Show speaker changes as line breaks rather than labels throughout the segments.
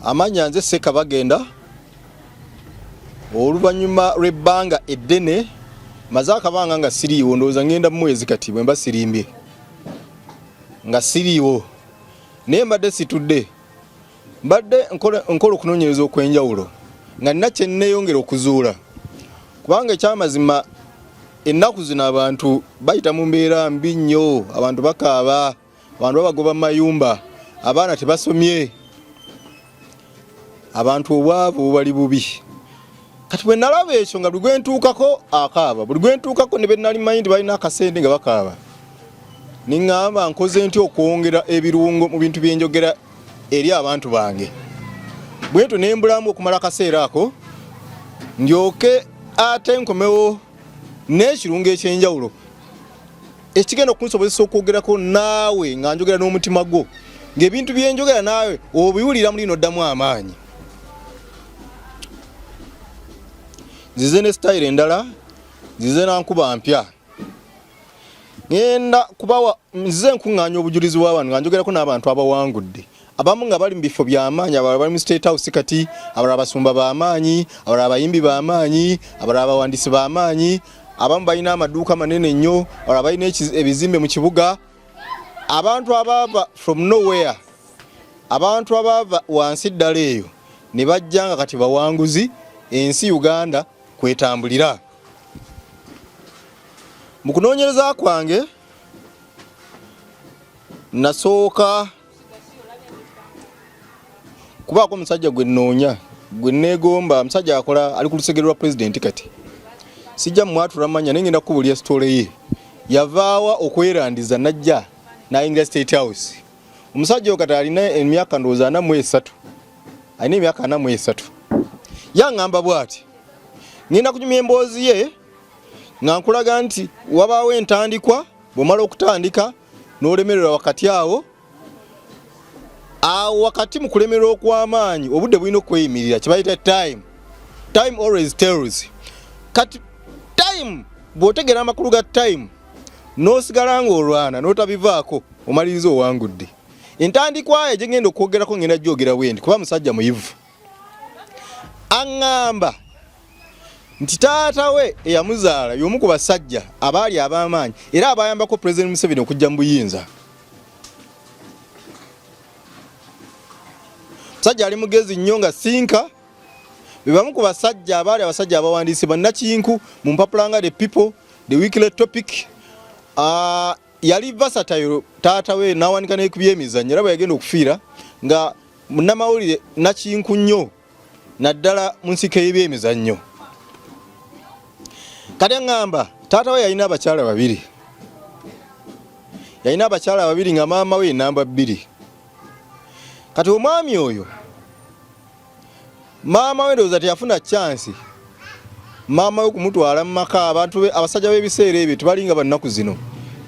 amanyanze seka bagenda oluvanyuma lw'ebbanga eddene maze akabanga nga siriiwo ndowooza ngenda mu mwezi kati bwe mba sirimbye nga siriiwo naye mbadde situdde mbadde nkola okunoonyereza okw'enjawulo nga nina kye nneeyongera okuzuula kubanga ekyamazima ennaku zino abantu bayita mu mbeera mbi nnyo, abantu bakaaba, abantu babagoba mu mayumba, abaana tebasomye, abantu obwavu bali bubi. Kati bwe nalaba ekyo nga buli gwe ntuukako akaaba, buli gwe ntuukako ne be nali manyi nti balina akasente nga bakaaba, niŋŋamba nkoze ntya okwongera ebirungo mu bintu bye njogera eri abantu bange. Bwentyo ne mbulamu okumala akaseera ako ndyoke ate nkomewo n'ekirungo ekyenjawulo ekigenda okunsobozesa okwogerako naawe nga njogera n'omutima gwo, ng'ebintu bye njogera naawe obiwulira mu lino ddamu amaanyi. Nzize ne style endala, nzize na nkuba mpya. Ngenda kubawa nzize nkuŋŋaanya obujulizi bw'abantu nga njogerako n'abantu abawangudde. Abamu nga bali mu bifo by'amaanyi, abalala bali mu State House kati, abalala basumba b'amaanyi, abalala abayimbi b'amaanyi, abalala abawandiisi b'amaanyi, abamu balina amaduuka manene nnyo, abalala balina ebizimbe mu kibuga. Abantu abaava from nowhere, abantu abaava wansi ddala eyo ne bajja nga kati bawanguzi, ensi Uganda kwetambulira. Mu kunoonyereza kwange nasooka kubaako omusajja gwe nnoonya, gwe neegomba, omusajja akola ali ku lusegere lwa pulezidenti kati. Sijja mwatula manya naye ngenda kubulya sitole ye. Yavaawa okwerandiza najja n'ayingira State House. Omusajja kati alina emyaka ndowooza 43. Alina emyaka 43. Yaŋŋamba bw'ati. Ngenda kunyumya emboozi ye nga nkulaga nti wabaawo entandikwa, bw'omala okutandika n'olemererwa wakati awo. Wakati mu kulemererwa okw'amaanyi obudde bulina okweyimirira, kye bayita time. Time always tells. Kati time bw'otegera amakulu ga time n'osigala ng'olwana n'otabivaako omaliriza owangudde. Entandikwa ye gye ngenda okwogerako ngenda gyogera bwendi kuba musajja muyivu. Aŋŋamba nti taata we eyamuzaala y'omu ku basajja abaali ab'amaanyi era abayambako President Museveni okujja mu buyinza. Musajja ali mugezi nnyo nga sinka, be bamu ku basajja abaali abasajja abawandiisi bannakinku mu mpapula nga The People, The Weekly Topic. Yali versatile taata we n'awanika n'ebyemizannyo era bwe yagenda okufiira nga munnamawulire nakinku nnyo naddala mu nsiko y'ebyemizannyo. Kati aŋŋamba taata we yalina abakyala babiri. Yalina abakyala babiri nga maama we namba 2. Kati omwami oyo maama we ndowooza teyafuna chance maama we kumutwala mu maka abantu be abasajja b'ebiseera ebyo tebalinga bannaku zino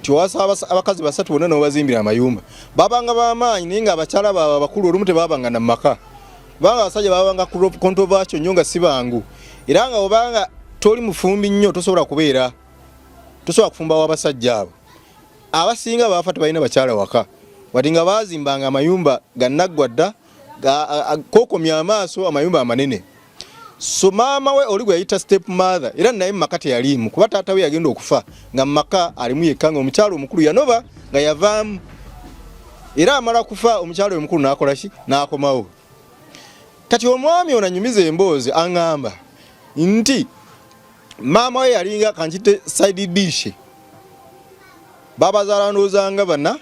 tiwasa abakazi basatu bonna n'obazimbira amayumba babanga b'amaanyi naye nga abakyala baabwe abakulu olumu tebabanga na maka kubanga abasajja babanga controversial nnyo nga si bangu era nga obanga toli mufumbi nnyo tosobola kufumbawo abasajja abo. Abasinga baafa tebalina bakyala waka wadde nga baazimbanga amayumba gannaggwadda kookomya amaaso amayumba amanene. So maama we oli gwe yayita step mother era naye mu maka teyalimu kuba taata we yagenda okufa nga mu maka alimu yekka nga omukyalo omukulu yanoba nga yavaamu era amala kufa omukyalo omukulu n'akola ki n'akomawo. Kati omwami ono anyumiza emboozi aŋŋamba nti maama we yalinga kankite side dish babazaala ndowooza bana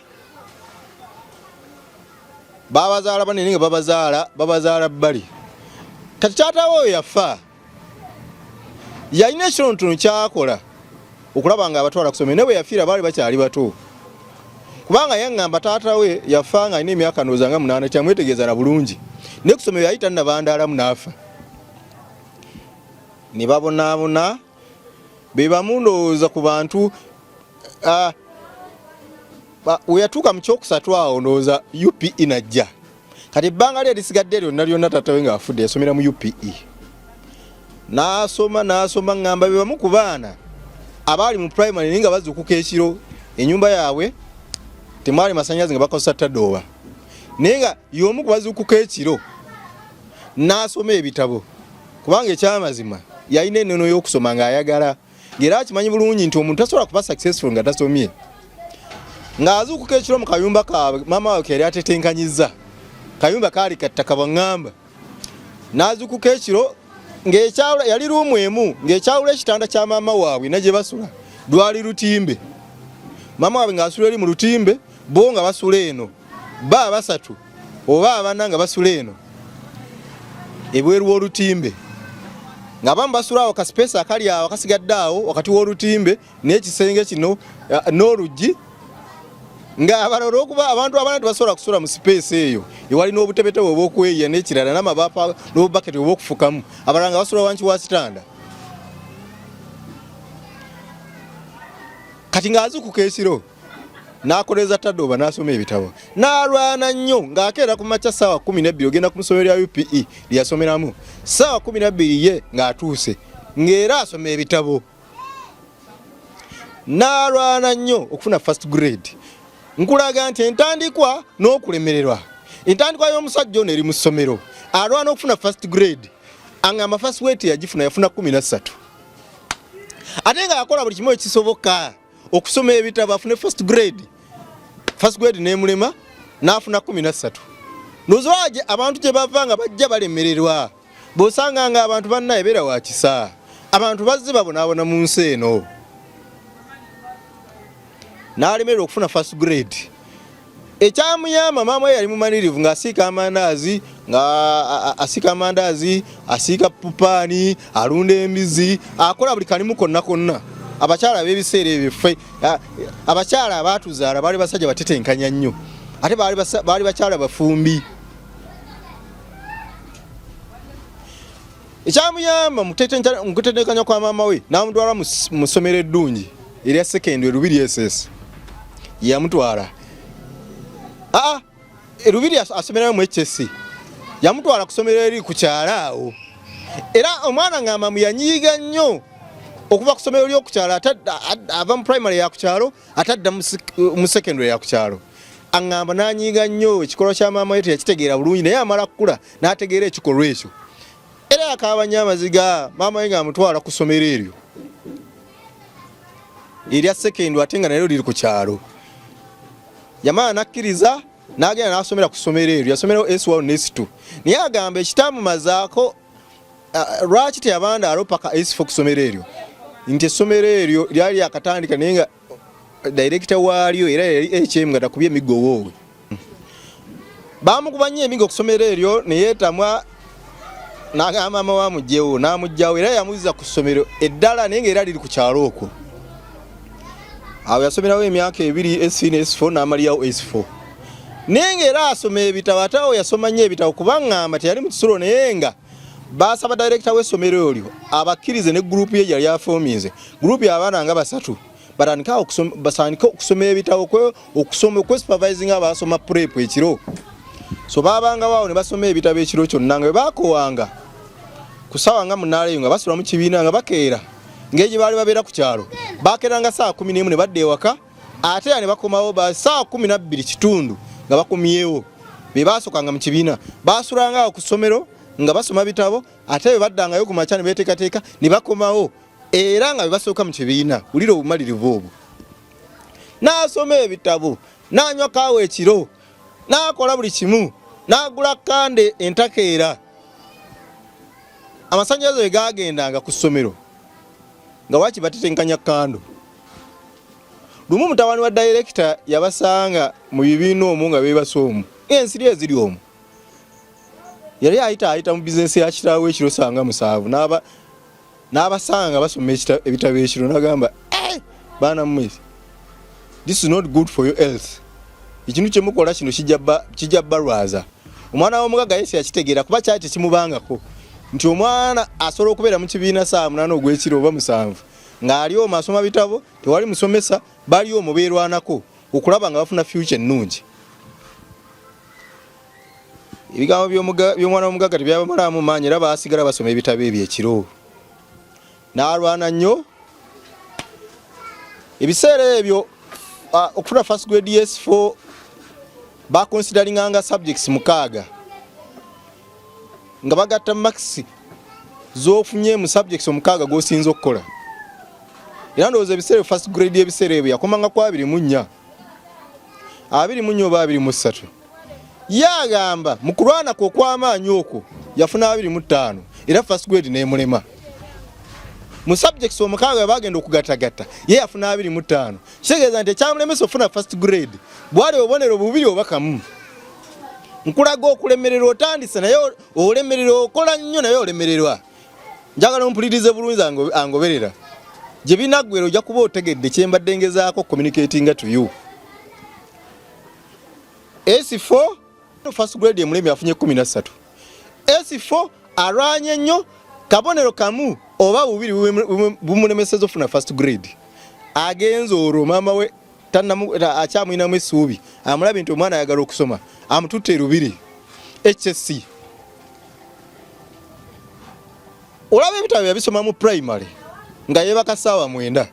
babazaala banene nga babazaala bbali. Kati taata we yafa yalina ekitonotono kyakola okulaba nga abatwala kusomera naye bwe yafiira baali bakyali bato kubanga yaŋŋamba taata we yafa nga alina emyaka ndowooza 8 kyamwetegeeza na bulungi ne kusomera yali tannabandaalamu n'afa. Ne babonaabona be bamu ndowooza ku bantu we yatuuka mu kyokusatu awo ndowooza UPE najja. Kati ebbanga lye lisigadde lyonna taata we nga afudde yasomera mu UPE. N'asoma ŋŋamba be bamu ku baana abaali mu primary naye nga bazuukuka ekiro ennyumba yaabwe temwali masannyalaze nga bakozesa ttadooba naye nga y'omu ku bazuukuka ekiro n'asoma ebitabo kubanga ekyamazima yalina ennono y'okusoma ng'ayagala ng'era akimanyi bulungi nti omuntu tasobola kuba successful nga tasomye ng'azuukuka ekiro mu kayumba kaabwe maama we yali atetenkanyizza kayumba kaali kattaka bwaŋŋamba n'azuukuka ekiro ng'ekyawula yali ruumu emu ng'ekyawula ekitanda kya maama waabwe na gye basula lwali lutimbe maama waabwe ng'asula eri mu lutimbe bo nga basula eno ba basatu oba abana nga basula eno ebweru w'olutimbe nga bamu basula awo kasipesa akali awo akasigadde awo wakati w'olutimbe n'ekisenge kino n'oluggi ng'abalala okuba abantu abana tebasobola kusula mu sipeesi eyo ewali n'obutebetebe obw'okweya n'ekirala n'amabapa n'obubaketi obw'okufukamu abalala nga basula wansi wa kitanda kati ng'azuukuka ekiro n'akoleza tadde n'asoma ebitabo n'alwana nnyo ng'akeera ku makya ssaawa 12 ogenda ku ssomero lya UPE lyasomeramu ssaawa 12 ye ng'atuuse ng'era asoma ebitabo n'alwana nnyo okufuna first grade nkulaga nti entandikwa n'okulemererwa entandikwa y'omusajja ono eri mu ssomero alwana okufuna first grade angamba first weight yagifuna yafuna 13 ate nga yakola buli kimu ekisoboka okusoma ebitabo afune first grade n'emulema n'afuna 13 nozwaje abantu gye bava nga bajja balemererwa bw'osanga nga abantu bannaye beera wa kisa abantu bazze babonaabona mu nsi eno n'alemererwa okufuna first grade ekyamuyamba maama we yali mumalirivu ng'asiika amandaazi asiika pupaani alunda embizi akola buli kalimu konna abakyala b'ebiseera ebyo ffe abakyala abaatuzaala baali basajja batetenkanya nnyo ate baali bakyala bafumbi ekyamuyamba mu kutetenkanya kwa maama we n'amutwala mu ssomero eddungi erya secondary Lubiri SS yamutwala Lubiri asomerayo mu HSC yamutwala ku ssomero eri ku kyala awo era omwana ng'amamu yanyiiga nnyo okuva ku ssomero ly'okukyalo ava mu primary ya ku kyalo atadda mu secondary ya ku kyalo aŋŋamba n'anyiiga nnyo ekikolwa kya maama we teyakitegeera bulungi naye amala kukula n'ategeera ekikolwa ekyo era yakaaba nnyo amaziga maama we ng'amutwala ku ssomero eryo erya secondary ate nga nalyo liri ku kyalo yamala n'akkiriza n'agenda n'asomera ku ssomero eryo yasomerawo S1 ne S2 naye agamba ekitamumazaako lwaki teyabandaalo paka S4 ku ssomero eryo nti essomero eryo lyali lyakatandika naye nga director waalyo era yali HM nga takubye emiggo woowe baamukuba nnyo emiggo ku ssomero eryo ne yeetamwa n'agamba maama we amugyewo n'amugyawo era yamuziza ku ssomero eddala naye nga era liri ku kyalo okwo awo yasomerawo emyaka 2 S3 ne S4 n'amalirawo S4 naye nga era asoma ebitabo ate awo yasoma nnyo ebitabo kubaŋŋamba teyali mu kisulo naye nga basaba director w'essomero eryo abakkirize ne group ye yali afominze group y'abaana nga basatu batandika okusoma ebitabo okusoma supervising abasoma prep ekiro so babanga waawo ne basoma ebitabo ekiro kyonna nga baakowanga ku ssaawa nga munaaleyo nga basula mu kibiina nga bakeera ng'egye baali babeera ku kyalo bakeeranga ssaawa 11 ne badda ewaka ate ne bakomawo ssaawa 12 kitundu nga bakomyewo be baasokanga mu kibiina baasulanga awo ku ssomero nga basoma bitabo ate baddangayo ku makya ne beteekateeka ne bakomawo era nga bebasooka mu kibiina wulira obumalirivu obwo n'asoma ebitabo n'anywa kaawa ekiro n'akola buli kimu n'agula kande entakeera amasannyalaze we gaagendanga ku ssomero nga waaki batetenkanya kando lumu mutabani wa director yabasanga mu bibiina omwo nga beebasa omwo ensiri eziri omwo yali ayita mu bizinesi ya kitaawe ekiro sanga 7 n'abasanga basoma ebitabo ekiro n'agamba baana mmwe this is not good for your health ekintu kye mukola kino kijja balwaza omwana w'omugaga Yesu yakitegeera kuba kyali tekimubangako nti omwana asobola okubeera mu kibiina saa 8 ogw'ekiro oba 7 ng'ali omwo asoma bitabo tewali musomesa bali omwo beerwanako okulaba nga bafuna future ennungi ebigambo by'omwana w'omugaga tebyabamalamu maanyi era baasigala basoma ebitabo ebyo ekiro n'alwana nnyo ebiseera ebyo okufuna first grade S4 baconsideringanga subjects 6 nga bagatta max z'ofunye mu subjects omukaaga g'osinza okukola. Era ndowooza ebiseera first grade ebiseera ebyo yakomanga ku 24 oba 23. Yagamba mu kulwana kwe okw'amaanyi okwo yafuna 25 era first grade n'emulema. Mu subjects omukaaga bagenda okugatagatta ye yafuna 25. Kitegeeza nti ekyamulemesa ofuna first grade bwali obubonero bubiri oba kamu. Nkulaga okulemererwa otandise naye olemererwa okola nnyo naye olemererwa. Njagala ompulirize bulungi angoberera. Gye binaggwera ojja kuba otegedde kye mbadde ngezaako communicating to you. S4 first grade emulemi afunye 13. S4 arwanye nnyo kabonero kamu oba bubiri bumulemeseza ofuna first grade. Agenza olwo maama we akyamuyinamu essuubi amulabe nti omwana ayagala okusoma amututte lubiri HSC. Olaba ebitabo yabisoma mu primary nga yebaka ssaawa 9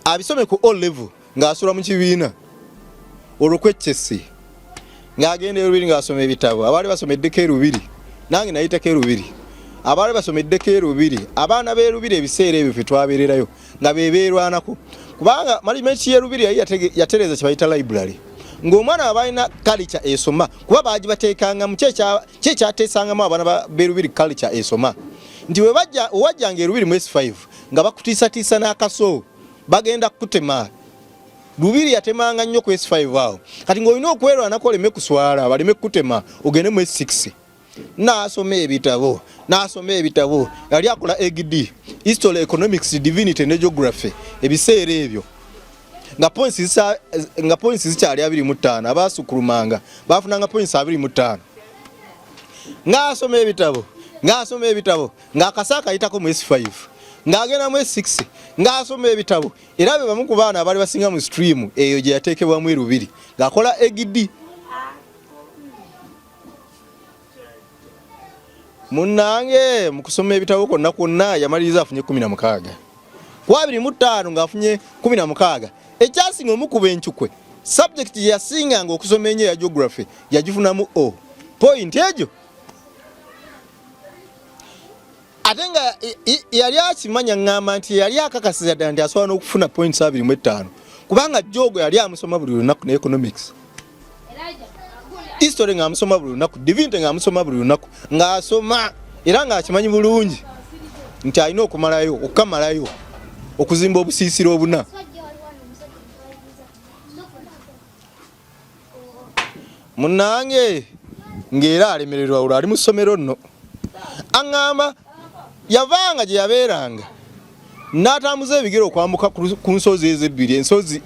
abisome ku O level ng'asula mu kibiina olwo ku HSC ng'agenda erubiri ng'asoma ebitabo. Abaali basomeddeko erubiri nange nayitako erubiri. Abaali basomeddeko erubiri abaana b'erubiri ebiseera ebyo ffe twabeererayo nga beerwanako kubanga malimenti y'erubiri yali yatereza kye bayita library ng'omwana abalina culture esoma kuba bagibateekanga mu kyekyateesangamu abaana b'erubiri culture esoma nti wewajjanga erubiri mu S5 nga bakutiisatiisa n'akaso bagenda kutema. Lubiri yatemanga nnyo ku S5 awo kati ng'olina okwerwanako oleme kuswala baleme kutema ogende mu S6. N'asoma ebitabo yali akola EGD history economics divinity ne geography ebiseera ebyo nga points zikyali 25 abaasukulumanga bafunanga points 25. Ng'asoma ebitabo ng'akasa kayitako mu S5 ng'agenda mu S6 ng'asoma ebitabo era be bamu ku baana abaali basinga mu stream eyo gye yateekebwamu erubiri ng'akola EGD. Munnange mu kusoma ebitabo kwonna yamaliriza afunye 16. Ku 25 ng'afunye 16. Ekyasinga omukuba encukwe subject yasinganga okusoma ennyo ya geography yagifunamu O point egyo. Ate nga yali akimanya ng'amba nti yali akakasiza ddala nti asobola n'okufuna points 25 kubanga jogo yali amusoma buli lunaku ne economics. History ng'amusoma buli lunaku, divinity ng'amusoma buli lunaku ng'asoma era ng'akimanyi bulungi nti alina okukamalayo okuzimba obusiisira obuna. Munnange ng'era alemererwa olwo ali mu ssomero nno aŋŋamba yavanga gye yabeeranga n'atambuza ebigere okwambuka ku nsozi ezebbiri ensozi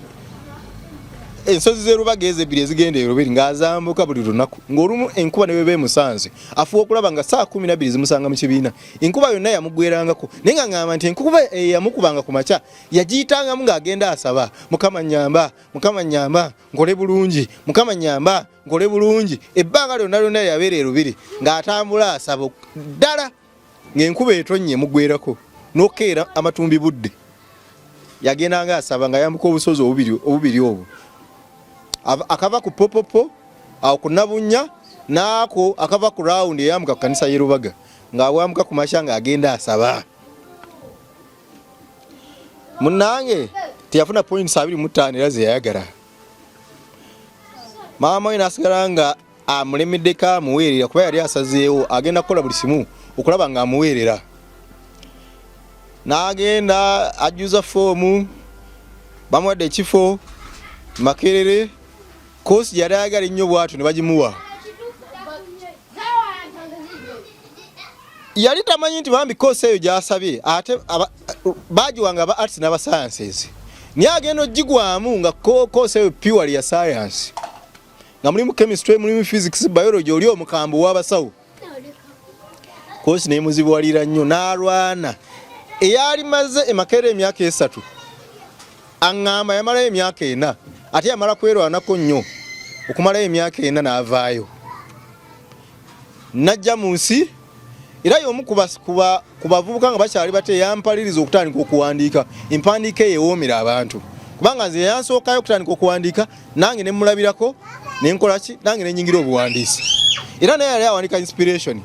z'erubaga ezebbiri ezigenda erubiri ng'azambuka buli lunaku ng'olumu enkuba ne bweba emusanze afuba okulaba nga saa 12 zimusanga mu kibiina. Enkuba yonna yamugwerangako naye nga ŋŋamba nti enkuba eyamukubanga ku makya yagiyitangamu ng'agenda asaba Mukama nnyamba nkole bulungi, Mukama nnyamba nkole bulungi. Ebbanga lyonna yabeera erubiri ng'atambula asaba ddala ng'enkuba etonnye mugwerako n'okeera amatumbi budde yagendanga asaba nga yambuka obusozi obubiri obwo akava ku popopo awo ku Nabunya naako akava ku round eyambuka ku kanisa y'Erubaga ng'awambuka ku makya ng'agenda asaba. Munnange teyafuna points 25 era ze yayagala. Maama we n'asigala nga amulemeddeko amuweerera kuba yali asazeewo agenda kukola buli simu okulaba ng'amuweerera. N'agenda ajjuza foomu bamuwadde ekifo Makerere kosi yali ayagala ennyo bw'atyo ne bagimuwa. Yali tamanyi nti bambi kosi eyo gy'asabye ate baagiwanga aba arts n'aba sciences naye agenda ogigwamu nga kosi eyo purely ya science nga mulimu chemistry mulimu physics biology oli omukambo w'abasawo. Kosi nemuzibuwalira nnyo n'alwana eyali maze Makerere emyaka 3 aŋŋamba yamalayo emyaka 4 ate yamala kwerwanako nnyo okumalayo emyaka 4 n'avaayo najja mu nsi era y'omu ku bavubuka nga bakyali bate yampaliriza okutandika okuwandiika empandiika eyewoomera abantu kubanga nze yansookayo okutandika okuwandiika nange ne mulabirako nenkola ki nange nenyingira obuwandiisi era naye yali awandiika inspiration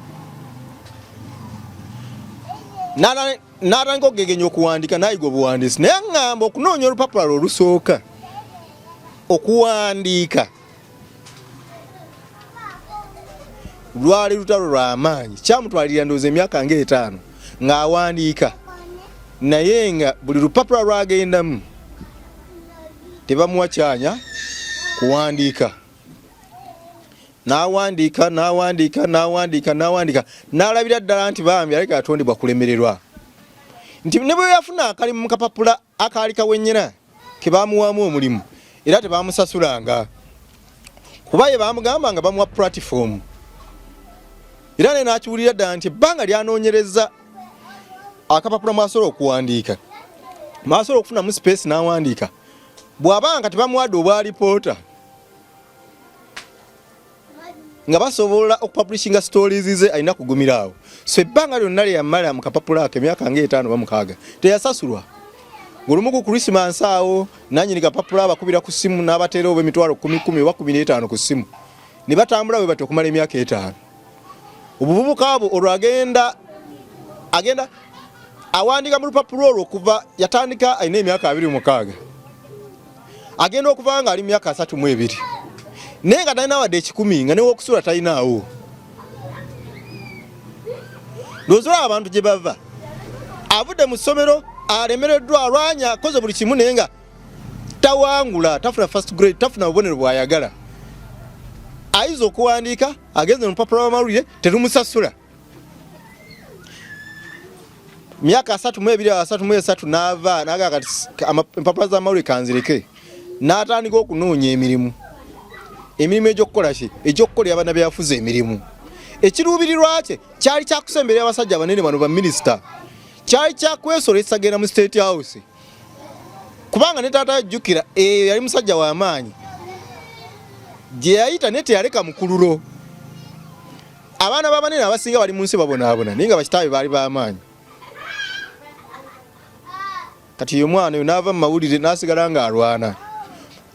n'atandika okugegenya okuwandika n'ayiga obuwandiisi naye ngamba okunoonya olupapula olusooka okuwandiika lwali lutalo lw'amaanyi kyamutwalira ndowooza emyaka nga 5 ng'awandiika naye nga buli lupapula lwagendamu tebamuwa kyanya kuwandiika n'awandiika n'alabira ddala nti bambi aleka atondebwa kulemererwa nti ne bwe yafuna akalimu mu kapapula akaali kawennyera ke baamuwaamu omulimu era tebaamusasulanga kuba ye baamugamba nga bamuwa platform era ne n'akiwulira ddala nti ebbanga lyanoonyereza akapapula mwasobola okuwandiika mwasobola okufunamu space n'awandiika bw'abanga tebamuwadde obwa lipoota nga basobola okupublishinga stories ze alina kugumira awo so ebbanga lyonna lye yamala mu kapapula ake emyaka nga 5 ba 6 teyasasulwa olumu ku Christmas awo nanyini kapapula abakubira ku simu n'abateera oba emitwalo 10 oba 15 ku simu ne batambula bwe batyo okumala emyaka 5 obuvubuka abo olwagenda awandika mu lupapula olwo okuva yatandika alina emyaka 26 agenda okuva nga ali myaka 32 naye nga talina wadde 10 nga newokusula talinaawo lwozolaba abantu gye bava avudde mu ssomero alemereddwa alwanya akoze buli kimu naye nga tawangula tafuna first grade tafuna bubonero bwayagala ayiza okuwandiika agenze mu lupapula lw'amawulire terumussasula myaka 32 n'ava n'agaa kati empapula z'amawulire kanzireke n'atandika okunoonya emirimu egy'okukola ki egy'okukolera abaana byafuza emirimu ekiruubirirwa kye kyali kyakusemberera abasajja abanene bano baminisita kyali kyakwesolesa genda mu state house kubanga ne taata yajjukira yali musajja w'amaanyi gye yayita ne teyaleka mukululo abaana b'abanene abasinga bali mu nsi babonaabona naye nga bakitaabe baali b'amaanyi kati uyo mwana oyo n'ava mu mawulire n'asigala ng'alwana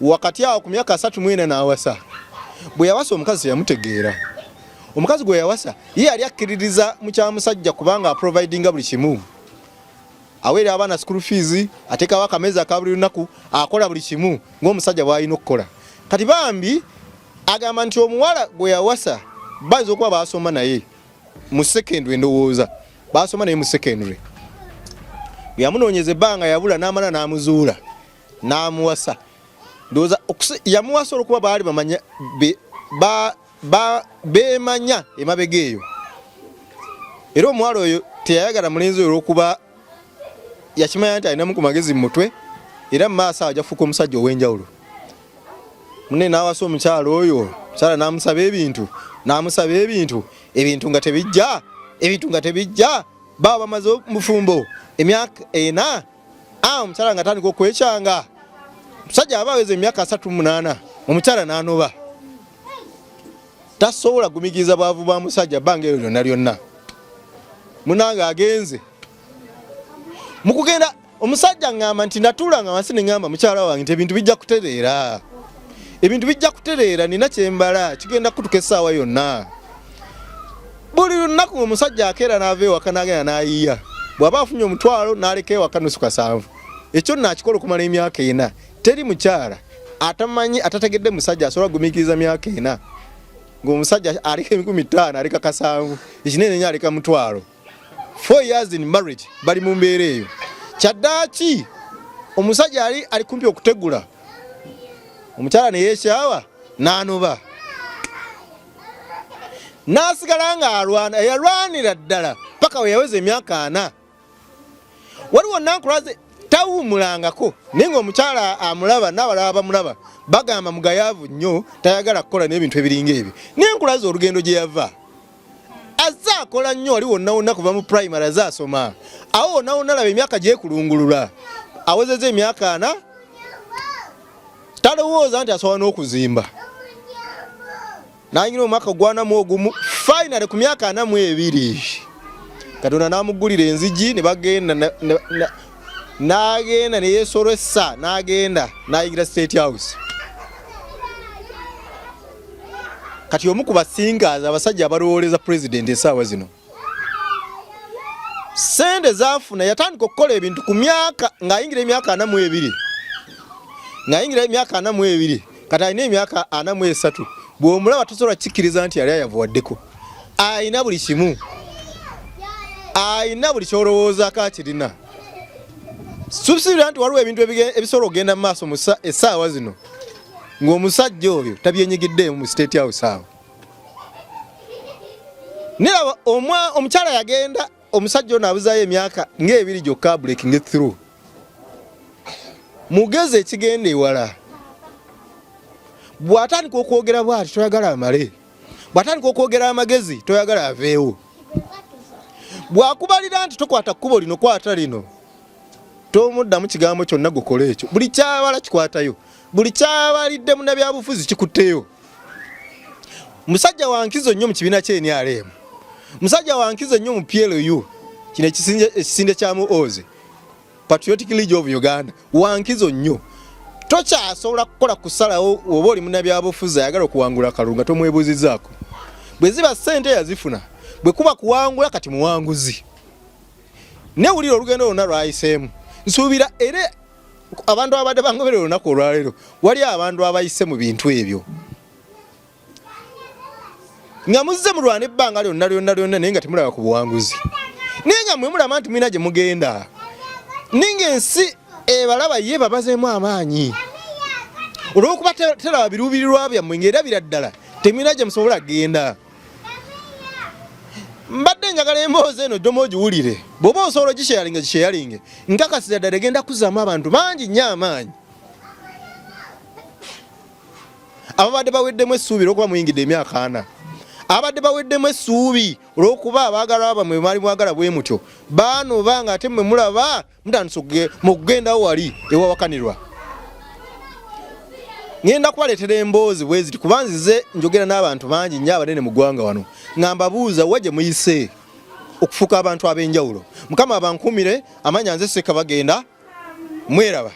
wakati awo ku myaka 34 n'awasa bwe yawasa omukazi yamutegeera omukazi gwe yawasa ye yali akkiririza mu kyamusajja kubanga aprovidinga buli kimu aweera abaana school fees ateekawo akameza aka buli lunaku akola buli kimu ng'omusajja bw'alina okukola kati bambi agamba nti omuwala gwe yawasa bayinza okuba baasoma naye mu secondary ndowooza baasoma naye mu secondary yamunoonyeza ebbanga yabula n'amala n'amuzuula n'amuwasa ndowooza yamuwasa olwokuba baali bamanya beemanya emabega eyo era omuwala oyo teyayagala mulenzi oyo olwokuba yakimanya nti alinamu ku magezi mu mutwe era mu maaso ajja kufuuka omusajja ow'enjawulo munne n'awasa omukyala oyo omukyala n'amusaba ebintu nga tebijja baba bamaze omufumbo emyaka 4 omukyala nga atandika okwekyanga omusajja aba aweza emyaka 38 omukyala n'anoba tasobola gumikiriza bwavu bwa musajja bbanga eryo lyonna munanga agenze mukugenda omusajja ngamba nti natuula nga wansi neŋŋamba mukyala wange nti ebintu bijja kutereera nina kyembala kigenda kutuka essaawa yonna buli lunaku omusajja akeera n'ava ewaka n'agenda n'ayiya bw'aba afunye omutwalo n'aleka ewaka nusu 7 ekyo nakikola okumala emyaka 4 teri mukyala atamanyi atategedde musajja asobola gumikiriza myaka 4 ng'omusajja aleka 15 aleka 7 ekinene nnyo aleka mutwalo 4 years in marriage bali mu mbeera eyo kyaddaaki omusajja ali kumpi okutegula omukyala ne yeekyawa n'anoba n'asigala ng'alwana eyalwanira ddala paka we yaweza emyaka 4 waliwo nankulaze tawuumulangako naye ng'omukyala amulaba n'abalaba bamulaba bagamba mugayaavu nnyo tayagala kukola n'ebintu ebiringa ebyo n'enkulaze olugendo gye yava azze akola nnyo wali wonna wonna kuva mu primary azze asoma awo wonna wonna laba emyaka gyekulungulula awezeza emyaka 4 talowooza nti asobola n'okuzimba n'anyina omwaka ogwanamu ogumu finally ku myaka 42 Katonda n'amugulira enzigi ne bagenda n'agenda ne yeesolesa n'agenda n'ayigira State House kati omu ku basingaazi abasajja abalowooleza president essaawa zino sente zaafuna yatandika okukola ebintu ku myaka ng'ayingira emyaka 42 ng'ayingira emyaka 42 kati alina emyaka 43 bw'omulaba tosobola kikkiriza nti yali ayavuwaddeko ayina buli kimu ayina buli kyolowoozaako akirina subsibira nti waliwo ebintu ebisobola okugenda mu maaso mu essaawa zino ng'omusajja oyo tabyenyigiddeemu mu state house awo niraba omukyala yagenda omusajja ono abuzaayo emyaka ng'ebiri gyokka breaking through mugezi ekigenda ewala bw'atandika okwogera bw'ati toyagala amale bw'atandika okwogera amagezi toyagala aveewo bw'akubalira nti tokwata kkubo lino kwata lino tomuddamu kigambo kyonna gukole ekyo buli kyabala kikwatayo buli kyabalidde munnabyabufuzi kikutteyo musajja wankizo nnyo mu kibiina ky'NRM musajja wankizo nnyo mu PLU kino ekisinde kya Muhoozi Patriotic League of Uganda wankizo nnyo tokyasobola kukola kusalawo oba oli munnabyabufuzi ayagala okuwangula akalulu nga tomwebuuzizaako bwe ziba ssente yazifuna bwe kuba kuwangula kati muwanguzi newulira olugendo lwonna lwayiseemu nsuubira era abantu abadde bangoberera olunaku olwaleero wali abantu abayise mu bintu ebyo nga muzze mulwana ebbanga lyonna naye nga temulaba ku buwanguzi naye nga mwe mulaba nti mulina gye mugenda ninga ensi ebalaba ye babazeemu amaanyi olw'okuba teraba biruubirirwa byammwe ng'erabira ddala temulina gye musobola kgenda mbadde njagala emboozi eno ddoma ogiwulire bw'oba osobola gisheyalinge nkakasira ddala egenda kuzzaamu abantu bangi nnyo amaanyi ababadde baweddemu essuubi olw'okuba muyingidde emyaka 4 abadde baweddemu essuubi olw'okuba abaagalwa bamwe mwali mwagala bwe mutyo baanoba nga ate mmwe mulaba mutandise mu kugendawo wali ewawakanirwa ngenda kubaleetera emboozi bwe ziti kuba nzize njogera n'abantu bangi nnyo abanene mu ggwanga wano nga mbabuuza wa gye muyise okufuuka abantu ab'enjawulo mukama abankumire amanya nze Ssekabagenda mweraba